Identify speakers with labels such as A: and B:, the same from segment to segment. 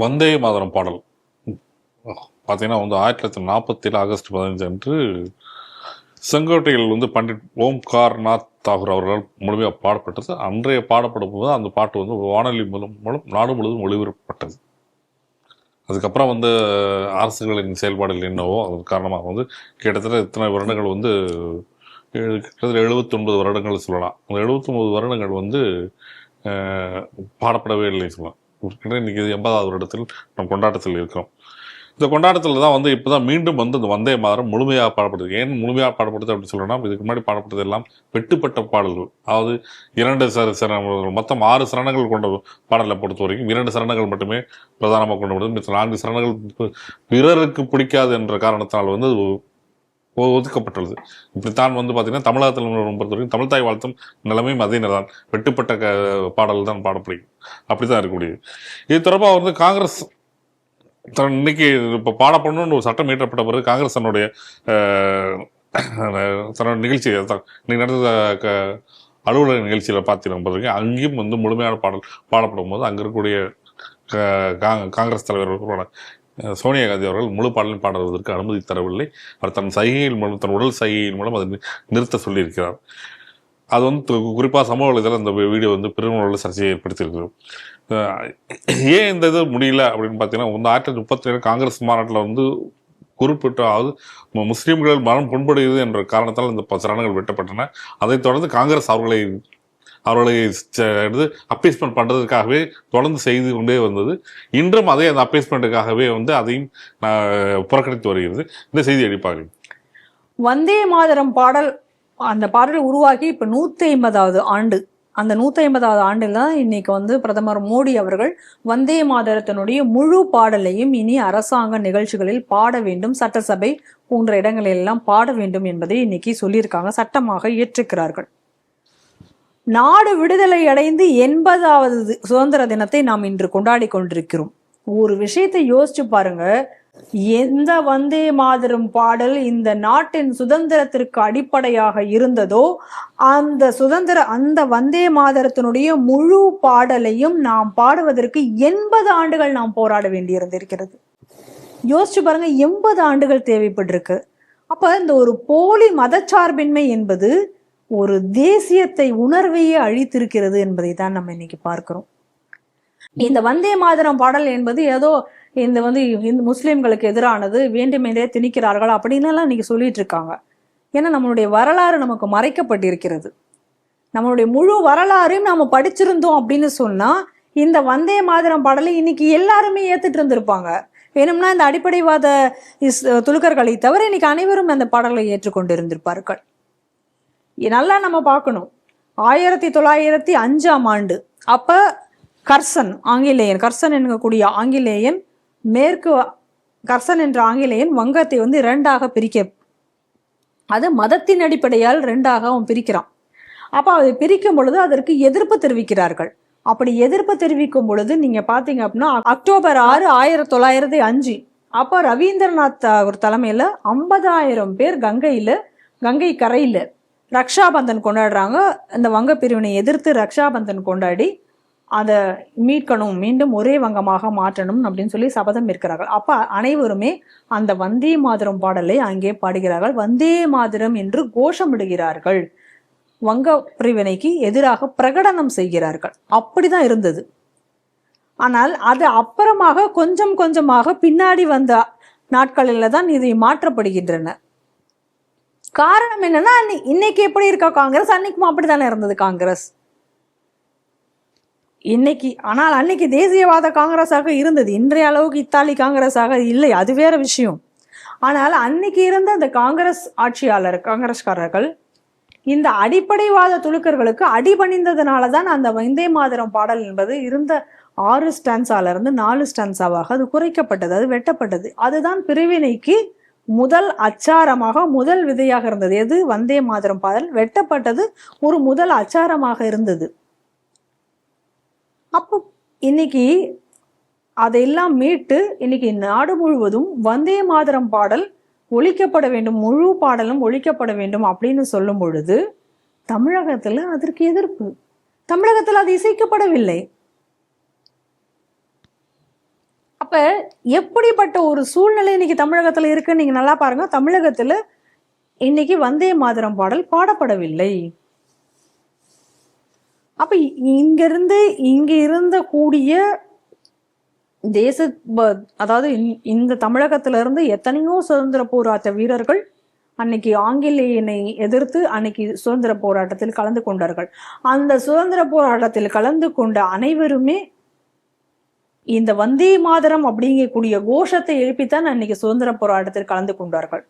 A: வந்தே மாதரம் பாடல் பார்த்தீங்கன்னா 1947 ஆகஸ்ட் 15 அன்று செங்கோட்டையில் பண்டிட் ஓம்கார்நாத் தாகூர் அவர்களால் முழுமையாக பாடப்பட்டது. அன்றைய பாடப்படும் போது அந்த பாட்டு வானொலி மூலம் நாடு முழுவதும் ஒளிபரப்பப்பட்டது. அதுக்கப்புறம் அரசுகளின் செயல்பாடுகள் என்னவோ அதன் காரணமாக கிட்டத்தட்ட இத்தனை வருடங்கள் கிட்டத்தட்ட 79 வருடங்கள் சொல்லலாம். அந்த 79 வருடங்கள் பாடப்படவே இல்லை சொல்லலாம். இன்னைக்கு 80வது வருடத்தில் நம் கொண்டாட்டத்தில் இருக்கிறோம். இந்த கொண்டாட்டத்தில் தான் இப்போதான் மீண்டும் இந்த வந்தே மாதரம் முழுமையாக பாடப்படுது. ஏன் முழுமையாக பாடப்படுது அப்படின்னு சொல்லணும்னா, இதுக்கு முன்னாடி பாடப்பட்டது எல்லாம் வெட்டுப்பட்ட பாடல்கள். அதாவது 2 சரணங்கள், மொத்தம் 6 சரணங்கள் கொண்ட பாடலை பொறுத்த வரைக்கும் 2 சரணங்கள் மட்டுமே பிரதானமாக கொண்டு மிச்ச 4 சரணங்கள் பிறருக்கு பிடிக்காது என்ற காரணத்தினால் ஒதுக்கப்பட்டுள்ளது. இப்படித்தான் பார்த்தீங்கன்னா தமிழகத்தில் பொறுத்த வரைக்கும் தமிழ் தாய் வாழ்த்தும் நிலைமையும் அதே தான். வெட்டுப்பட்ட பாடல் தான் பாடப்படுகிறது. அப்படித்தான் இருக்கக்கூடியது. இது தொடர்பாக காங்கிரஸ் இன்னைக்கு இப்போ பாடப்படணும்னு ஒரு சட்டம் இயற்றப்பட்ட பிறகு காங்கிரஸ் தன்னுடைய நிகழ்ச்சி இன்னைக்கு நடந்த அலுவலக நிகழ்ச்சியில் பார்த்தீங்கன்னா அங்கேயும் முழுமையான பாடல் பாடப்படும் போது அங்கே இருக்கக்கூடிய காங்கிரஸ் தலைவர் சோனியா காந்தி அவர்கள் முழு பாடலையும் பாடுவதற்கு அனுமதி தரவில்லை. அவர் தன் சைகையின் மூலம், தன் உடல் சைகையின் மூலம் அதை நிறுத்த சொல்லியிருக்கிறார். அது குறிப்பாக சமூக வலைதளம் இந்த வீடியோ பெருமளவில் சர்ச்சையை ஏற்படுத்தியிருக்கிறோம். ஏன் இந்த இது முடியல அப்படின்னு பார்த்தீங்கன்னா 1937 காங்கிரஸ் மாநாட்டில் குறிப்பிட்டாவது முஸ்லீம்கள் மனம் புண்படுகிறது என்ற காரணத்தால் இந்த சரணங்கள் வெட்டப்பட்டன. அதைத் தொடர்ந்து காங்கிரஸ் அவர்களை எடுத்து அப்பீஸ்மெண்ட் பண்ணுறதுக்காகவே தொடர்ந்து செய்து கொண்டே வந்தது. இன்றும் அதே அந்த அப்பீஸ்மெண்ட்டுக்காகவே அதையும் புறக்கணித்து வருகிறது. இந்த செய்தி அடிப்பாங்க.
B: வந்தே மாதரம் பாடல், அந்த பாடல் உருவாக்கி இப்போ 150வது ஆண்டு. அந்த 150வது ஆண்டில் தான் இன்னைக்கு பிரதமர் மோடி அவர்கள் வந்தே மாதரத்தினுடைய முழு பாடலையும் இனி அரசாங்க நிகழ்ச்சிகளில் பாட வேண்டும், சட்டசபை போன்ற இடங்களிலெல்லாம் பாட வேண்டும் என்பதை இன்னைக்கு சொல்லியிருக்காங்க, சட்டமாக இயற்றிருக்கிறார்கள். நாடு விடுதலை அடைந்து 80வது சுதந்திர தினத்தை நாம் இன்று கொண்டாடி கொண்டிருக்கிறோம். ஒரு விஷயத்தை யோசிச்சு பாருங்க, எந்த வந்தே மாதரம் பாடல் இந்த நாட்டின் சுதந்திரத்திற்கு அடிப்படையாக இருந்ததோ அந்த வந்தே மாதரத்தினுடைய முழு பாடலையும் நாம் பாடுவதற்கு 80 ஆண்டுகள் நாம் போராட வேண்டியிருந்திருக்கிறது. யோசிச்சு பாருங்க, 80 ஆண்டுகள் தேவைப்பட்டிருக்கு. அப்ப இந்த ஒரு போலி மதச்சார்பின்மை என்பது ஒரு தேசியத்தை உணர்வையே அழித்திருக்கிறது என்பதை தான் நம்ம இன்னைக்கு பார்க்கிறோம். இந்த வந்தே மாதரம் பாடல் என்பது ஏதோ இந்த முஸ்லிம்களுக்கு எதிரானது, வேண்டுமென்றே திணிக்கிறார்கள் அப்படின்னு எல்லாம் இன்னைக்கு சொல்லிட்டு இருக்காங்க. ஏன்னா நம்மளுடைய வரலாறு நமக்கு மறைக்கப்பட்டிருக்கிறது. நம்மளுடைய முழு வரலாறையும் நாம படிச்சிருந்தோம் அப்படின்னு சொன்னா இந்த வந்தே மாதரம் பாடலை இன்னைக்கு எல்லாருமே ஏத்துட்டு இருந்திருப்பாங்க. வேணும்னா இந்த அடிப்படைவாத துலுக்கர்களை தவிர இன்னைக்கு அனைவரும் அந்த பாடலை ஏற்றுக்கொண்டு இருந்திருப்பார்கள். நல்லா நம்ம பார்க்கணும், 1905ஆம் ஆண்டு அப்ப கர்சன் என்கக்கூடிய ஆங்கிலேயன் கர்சன் என்ற ஆங்கிலேயன் வங்கத்தை 2ஆக பிரிக்க, அது மதத்தின் அடிப்படையால் 2ஆக அவன் பிரிக்கிறான். அப்ப அதை பிரிக்கும் பொழுது அதற்கு எதிர்ப்பு தெரிவிக்கிறார்கள். அப்படி எதிர்ப்பு தெரிவிக்கும் பொழுது நீங்க பாத்தீங்க அப்படின்னா அக்டோபர் 6, 1905 அப்ப ரவீந்திரநாத் தாகூர் தலைமையில 50,000 பேர் கங்கை கரையில ரக்ஷாபந்தன் கொண்டாடுறாங்க. இந்த வங்க பிரிவினை எதிர்த்து ரக்ஷாபந்தன் கொண்டாடி அதை மீட்கணும், மீண்டும் ஒரே வங்கமாக மாற்றணும் அப்படின்னு சொல்லி சபதம் இருக்கிறார்கள். அப்ப அனைவருமே அந்த வந்தே மாதரம் பாடலை அங்கே பாடுகிறார்கள். வந்தே மாதரம் என்று கோஷமிடுகிறார்கள், வங்க பிரிவினைக்கு எதிராக பிரகடனம் செய்கிறார்கள். அப்படிதான் இருந்தது. ஆனால் அது அப்புறமாக கொஞ்சம் கொஞ்சமாக பின்னாடி வந்த நாட்களில தான் இது மாற்றப்படுகின்றன. காரணம் என்னன்னா, இன்னைக்கு எப்படி இருக்கா காங்கிரஸ், அன்னைக்கும் அப்படித்தானே இருந்தது காங்கிரஸ் இன்னைக்கு. ஆனால் அன்னைக்கு தேசியவாத காங்கிரஸாக இருந்தது, இன்றைய அளவுக்கு இத்தாலி காங்கிரஸாக இல்லை, அது வேற விஷயம். ஆனால் அன்னைக்கு இருந்த அந்த காங்கிரஸ்காரர்கள் இந்த அடிப்படைவாத துலுக்கர்களுக்கு அடிபணிந்ததுனாலதான் அந்த வந்தே மாதரம் பாடல் என்பது இருந்த 6 ஸ்டான்ஸால இருந்து 4 ஸ்டான்ஸாவாக அது குறைக்கப்பட்டது, அது வெட்டப்பட்டது. அதுதான் பிரிவினைக்கு முதல் அச்சாரமாக, முதல் விதையாக இருந்தது. எது? வந்தே மாதரம் பாடல் வெட்டப்பட்டது ஒரு முதல் அச்சாரமாக இருந்தது. அப்போ இன்னைக்கு அதையெல்லாம் மீட்டு இன்னைக்கு நாடு முழுவதும் வந்தே மாதரம் பாடல் ஒழிக்கப்பட வேண்டும், முழு பாடலும் ஒழிக்கப்பட வேண்டும் அப்படின்னு சொல்லும் பொழுது தமிழகத்துல அதற்கு எதிர்ப்பு. தமிழகத்தில் அது இசைக்கப்படவில்லை. அப்ப எப்படிப்பட்ட ஒரு சூழ்நிலை இன்னைக்கு தமிழகத்துல இருக்குன்னு நீங்க நல்லா பாருங்க. தமிழகத்துல இன்னைக்கு வந்தே மாதரம் பாடல் பாடப்படவில்லை. அப்ப இங்க இருந்த கூடிய தேச அதாவது இந்த தமிழகத்துல இருந்து எத்தனையோ சுதந்திர போராட்ட வீரர்கள் அன்னைக்கு ஆங்கிலேயனை எதிர்த்து அன்னைக்கு சுதந்திர போராட்டத்தில் கலந்து கொண்டார்கள். அந்த சுதந்திர போராட்டத்தில் கலந்து கொண்ட அனைவருமே இந்த வந்தே மாதரம் அப்படிங்கக்கூடிய கோஷத்தை எழுப்பித்தான் அன்னைக்கு சுதந்திர போராட்டத்தில் கலந்து கொண்டார்கள்.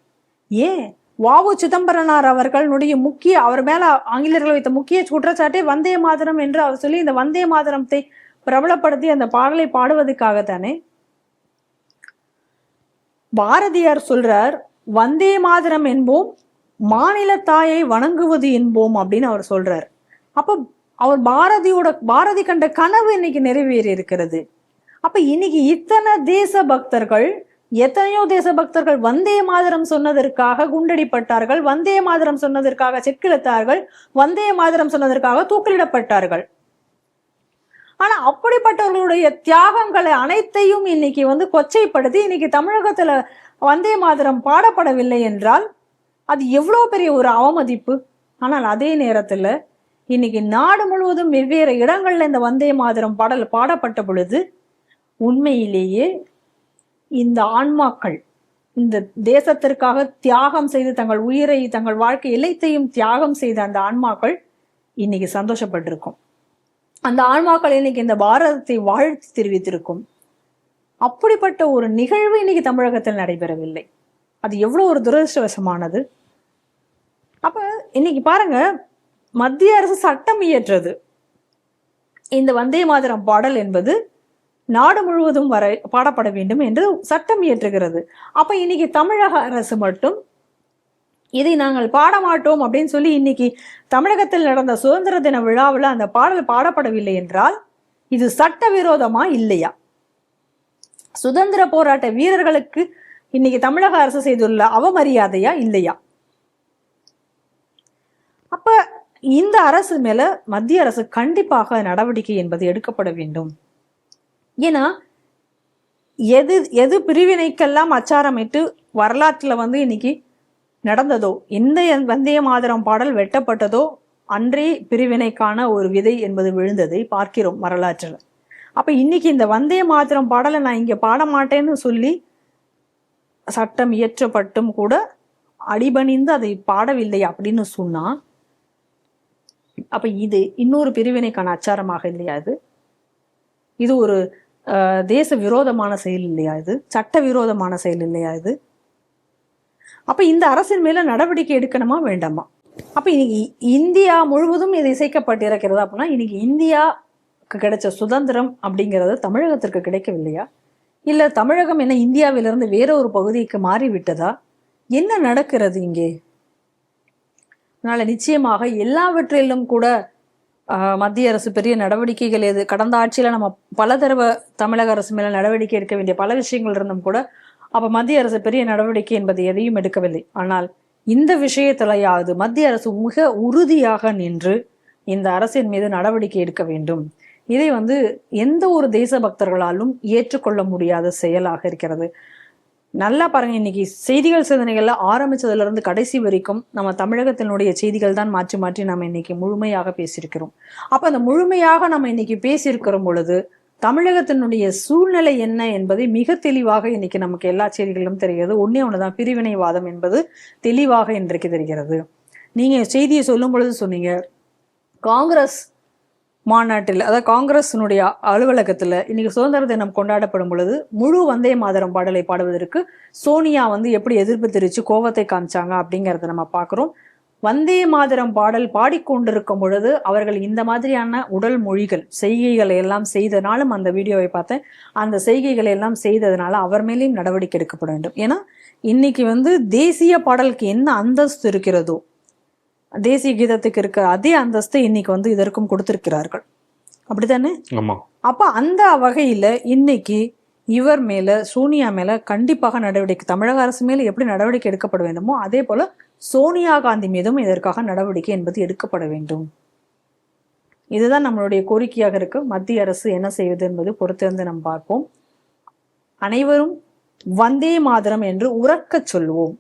B: ஏன் வாவு சிதம்பரனார் அவர்களுடைய அவர் மேல ஆங்கிலேயர்கள் வைத்த முக்கிய குற்றச்சாட்டே வந்தே மாதரம் என்று அவர் சொல்லி இந்த வந்தே மாதரத்தை பிரபலப்படுத்தி அந்த பாடலை பாடுவதற்காகத்தானே. பாரதியார் சொல்றார், வந்தே மாதரம் என்போம் மாநில தாயை வணங்குவது என்போம் அப்படின்னு அவர் சொல்றார். அப்ப அவர் பாரதி கண்ட கனவு இன்னைக்கு நிறைவேறி இருக்கிறது. அப்ப இன்னைக்கு இத்தனை எத்தனையோ தேச பக்தர்கள் வந்தே மாதரம் சொன்னதற்காக குண்டடிப்பட்டார்கள், வந்தே மாதரம் சொன்னதற்காக செக்கிழுத்தார்கள், வந்தே மாதரம் சொன்னதற்காக தூக்கிலிடப்பட்டார்கள். ஆனா அப்படிப்பட்டவர்களுடைய தியாகங்களை அனைத்தையும் இன்னைக்கு கொச்சைப்படுத்தி இன்னைக்கு தமிழகத்துல வந்தே மாதரம் பாடப்படவில்லை என்றால் அது எவ்வளவு பெரிய ஒரு அவமதிப்பு. ஆனால் அதே நேரத்துல இன்னைக்கு நாடு முழுவதும் வெவ்வேறு இடங்கள்ல இந்த வந்தே மாதரம் பாடல் பாடப்பட்ட பொழுது உண்மையிலேயே இந்த ஆன்மாக்கள் இந்த தேசத்திற்காக தியாகம் செய்து தங்கள் உயிரை தங்கள் வாழ்க்கை எல்லாத்தையும் தியாகம் செய்த அந்த ஆன்மாக்கள் இன்னைக்கு சந்தோஷப்பட்டிருக்கும். அந்த ஆன்மாக்கள் இன்னைக்கு இந்த பாரதத்தை வாழ்த்து தெரிவித்திருக்கும். அப்படிப்பட்ட ஒரு நிகழ்வு இன்னைக்கு தமிழகத்தில் நடைபெறவில்லை. அது எவ்வளவு ஒரு துரதிருஷ்டவசமானது. அப்ப இன்னைக்கு பாருங்க, மத்திய அரசு சட்டம் இயற்றது இந்த வந்தே மாதரம் பாடல் என்பது நாடு முழுவதும் பாடப்பட வேண்டும் என்று சட்டம் இயற்றுகிறது. அப்ப இன்னைக்கு தமிழக அரசு மட்டும் இதை நாங்கள் பாடமாட்டோம் அப்படின்னு சொல்லி இன்னைக்கு தமிழகத்தில் நடந்த சுதந்திர தின விழாவில் அந்த பாடல் பாடப்படவில்லை என்றால் இது சட்டவிரோதமா இல்லையா? சுதந்திர போராட்ட வீரர்களுக்கு இன்னைக்கு தமிழக அரசு செய்துள்ள அவமரியாதையா இல்லையா? அப்ப இந்த அரசு மேல மத்திய அரசு கண்டிப்பாக நடவடிக்கை என்பது எடுக்கப்பட வேண்டும். ஏன்னா எது பிரிவினைக்கெல்லாம் அச்சாரமிட்டு வரலாற்றுல இன்னைக்கு நடந்ததோ, எந்த வந்தே மாதரம் பாடல் வெட்டப்பட்டதோ அன்றே பிரிவினைக்கான ஒரு விதை என்பது விழுந்ததை பார்க்கிறோம் வரலாற்றுல. அப்ப இன்னைக்கு இந்த வந்தே மாதரம் பாடலை நான் இங்க பாட மாட்டேன்னு சொல்லி சட்டம் இயற்றப்பட்டும் கூட அடிபணிந்து அதை பாடவில்லை அப்படின்னு சொன்னா அப்ப இது இன்னொரு பிரிவினைக்கான அச்சாரமாக இல்லையா? இது ஒரு தேச விரோதமான செயல் இல்லையா? இது சட்ட விரோதமான செயல் இல்லையா? இது அப்ப இந்த அரசின் மேல நடவடிக்கை எடுக்கணுமா வேண்டாமா? அப்ப இன்னைக்கு இந்தியா முழுவதும் இது இசைக்கப்பட்டிருக்கிறது அப்படின்னா இன்னைக்கு இந்தியாவுக்கு கிடைச்ச சுதந்திரம் அப்படிங்கிறது தமிழகத்திற்கு கிடைக்கவில்லையா? இல்ல தமிழகம் என்ன இந்தியாவிலிருந்து வேற ஒரு பகுதிக்கு மாறிவிட்டதா? என்ன நடக்கிறது இங்கே? அதனால நிச்சயமாக எல்லாவற்றிலும் கூட மத்திய அரசு பெரிய நடவடிக்கைகள் கடந்த ஆட்சியில நம்ம பல தடவை தமிழக அரசு மேல நடவடிக்கை எடுக்க வேண்டிய பல விஷயங்கள் இருந்தும் கூட அப்ப மத்திய அரசு பெரிய நடவடிக்கை என்பது எதையும் எடுக்கவில்லை. ஆனால் இந்த விஷயத்திலையாவது மத்திய அரசு மிக உறுதியாக நின்று இந்த அரசின் மீது நடவடிக்கை எடுக்க வேண்டும். இதை எந்த ஒரு தேசபக்தர்களாலும் ஏற்றுக்கொள்ள முடியாத செயலாக இருக்கிறது. நல்லா பாருங்க, இன்னைக்கு செய்திகள் சிந்தனைகள்ல ஆரம்பிச்சதுல இருந்து கடைசி வரைக்கும் நம்ம தமிழகத்தினுடைய செய்திகள் தான் மாற்றி மாற்றி நம்ம இன்னைக்கு முழுமையாக பேசியிருக்கிறோம். அப்ப அந்த முழுமையாக நம்ம இன்னைக்கு பேசியிருக்கிற பொழுது தமிழகத்தினுடைய சூழ்நிலை என்ன என்பதை மிக தெளிவாக இன்னைக்கு நமக்கு எல்லா செய்திகளிலும் தெரிகிறது. ஒண்ணுதான், பிரிவினைவாதம் என்பது தெளிவாக இன்றைக்கு தெரிகிறது. நீங்க செய்தியை சொல்லும் பொழுது சொன்னீங்க, காங்கிரஸ் மாநாட்டில் அதாவது காங்கிரஸினுடைய அலுவலகத்துல இன்னைக்கு சுதந்திர தினம் கொண்டாடப்படும் பொழுது முழு வந்தே மாதரம் பாடலை பாடுவதற்கு சோனியா எப்படி எதிர்ப்பு தெரிவிச்சு கோபத்தை காமிச்சாங்க அப்படிங்கறத நம்ம பாக்குறோம். வந்தே மாதரம் பாடல் பாடிக்கொண்டிருக்கும் பொழுது அவர்கள் இந்த மாதிரியான உடல் மொழிகள் செய்கைகளை எல்லாம் செய்தனாலும் அந்த வீடியோவை பார்த்தேன். அந்த செய்கைகளை எல்லாம் செய்ததுனால அவர் மேலேயும் நடவடிக்கை எடுக்கப்பட வேண்டும். ஏன்னா இன்னைக்கு தேசிய பாடலுக்கு என்ன அந்தஸ்து இருக்கிறதோ, தேசிய கீதத்துக்கு இருக்க அதே அந்தஸ்து இன்னைக்கு இதற்கும் கொடுத்திருக்கிறார்கள். அப்படித்தானே? அப்ப அந்த வகையில இன்னைக்கு இவர் மேல சோனியா மேல கண்டிப்பாக நடவடிக்கை, தமிழக அரசு மேல எப்படி நடவடிக்கை எடுக்கப்பட வேண்டுமோ அதே போல சோனியா காந்தி மீதும் இதற்காக நடவடிக்கை என்பது எடுக்கப்பட வேண்டும். இதுதான் நம்மளுடைய கோரிக்கையாக இருக்கு. மத்திய அரசு என்ன செய்வது என்பது பொறுத்திருந்து நம்ம பார்ப்போம். அனைவரும் வந்தே மாதரம் என்று உரக்கச் சொல்வோம்.